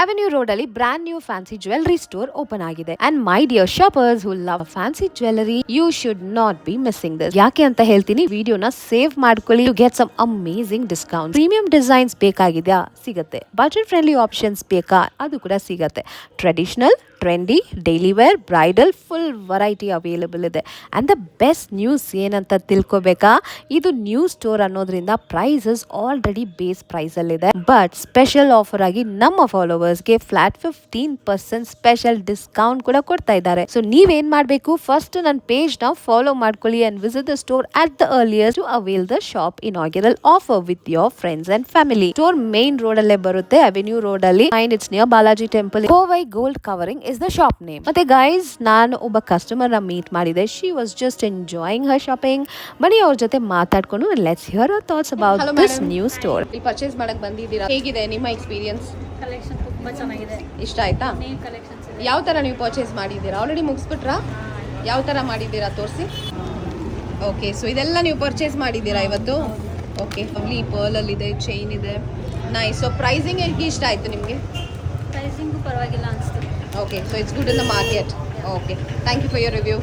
Avenue road ಅಲ್ಲಿ brand new fancy jewellery store open ಆಗಿದೆ. And my dear shoppers who love fancy jewellery, you should not be missing this. ಯಾಕೆ ಅಂತ ಹೇಳ್ತೀನಿ, ವಿಡಿಯೋನ save ಮಾಡ್ಕೊಳ್ಳಿ. You get some amazing discount. Premium designs ಬೇಕಾಗಿದೆಯಾ? ಸಿಗುತ್ತೆ. Budget friendly options ಬೇಕಾ? ಅದು ಕೂಡ ಸಿಗುತ್ತೆ. Traditional, trendy, daily wear, bridal, full variety available ಇದೆ. ಅಂಡ್ ದ ಬೆಸ್ಟ್ ನ್ಯೂಸ್ ಏನಂತ ತಿಳ್ಕೊಬೇಕಾ, ಇದು ನ್ಯೂ ಸ್ಟೋರ್ ಅನ್ನೋದ್ರಿಂದ ಪ್ರೈಸಸ್ ಆಲ್ರೆಡಿ ಬೇಸ್ ಪ್ರೈಸ್ ಅಲ್ಲಿ ಇದೆ. ಬಟ್ ಸ್ಪೆಷಲ್ ಆಫರ್ ಆಗಿ ನಮ್ಮ ಫಾಲೋವರ್ಸ್ಗೆ ಫ್ಲಾಟ್ 15% ಸ್ಪೆಷಲ್ ಡಿಸ್ಕೌಂಟ್ ಕೂಡ ಕೊಡ್ತಾ ಇದ್ದಾರೆ. ಸೊ ನೀವೇನ್ ಮಾಡಬೇಕು, ಫಸ್ಟ್ ನನ್ನ ಪೇಜ್ ನ ಫಾಲೋ ಮಾಡ್ಕೊಳ್ಳಿ and visit the store at the earliest to avail the shop inaugural offer with your friends and family. Store main road ಅಲ್ಲೇ ಬರುತ್ತೆ, ಅವೆನ್ಯೂ ರೋಡ್ ಅಲ್ಲಿ. And it's near Balaji temple. Kovai gold covering is the shop name. ಮತ್ತೆ guys, ನಾನು ಒಬ್ಬ customer ನ meet ಮಾಡಿದೆ. She was just enjoying her shopping. ಬನ್ನಿ ಅವ್ರ ಜೊತೆ ಮಾತಾಡ್ಕೊಂಡು let's hear their thoughts about this new store. ಇಲ್ಲಿ ಪರ್ಚೇಸ್ ಮಾಡಕ್ ಬಂದಿದ್ದೀರಾ, ಹೇಗಿದೆ ನಿಮ್ಮ ಎಕ್ಸ್ಪೀರಿಯನ್ಸ್? ಕಲೆಕ್ಷನ್ ತುಂಬಾ ಚೆನ್ನಾಗಿದೆ. ಇಷ್ಟ ಆಯ್ತಾ? ನೇಮ್ ಕಲೆಕ್ಷನ್ಸ್ ಇದೆ. ಯಾವ ತರ ನೀವು ಪರ್ಚೇಸ್ ಮಾಡಿದ್ದೀರಾ? ಆಲ್ರೆಡಿ ಮುಗಿಸ್ಬಿಟ್ರಾ? ಯಾವ ತರ ಮಾಡಿದ್ದೀರಾ ತೋರಿಸಿ. ಓಕೆ, ಸೊ ಇದೆಲ್ಲ ನೀವು ಪರ್ಚೇಸ್ ಮಾಡಿದ್ದೀರಾ ಇವತ್ತು? ಓಕೆ, ಲವ್ಲಿ ಪರ್ಲ್ ಅಲ್ಲಿ ಇದೆ, ಚೈನ್ ಇದೆ, ನೈಸ್. ಸೊ ಪ್ರೈಸಿಂಗ್ ಹೇಗೆ ಇಷ್ಟ ಆಯ್ತು ನಿಮಗೆ? ಪ್ರೈಸಿಂಗು ಪರವಾಗಿಲ್ಲ ಅನಿಸ್ತು. Okay, so it's good in the market. Okay, thank you for your review.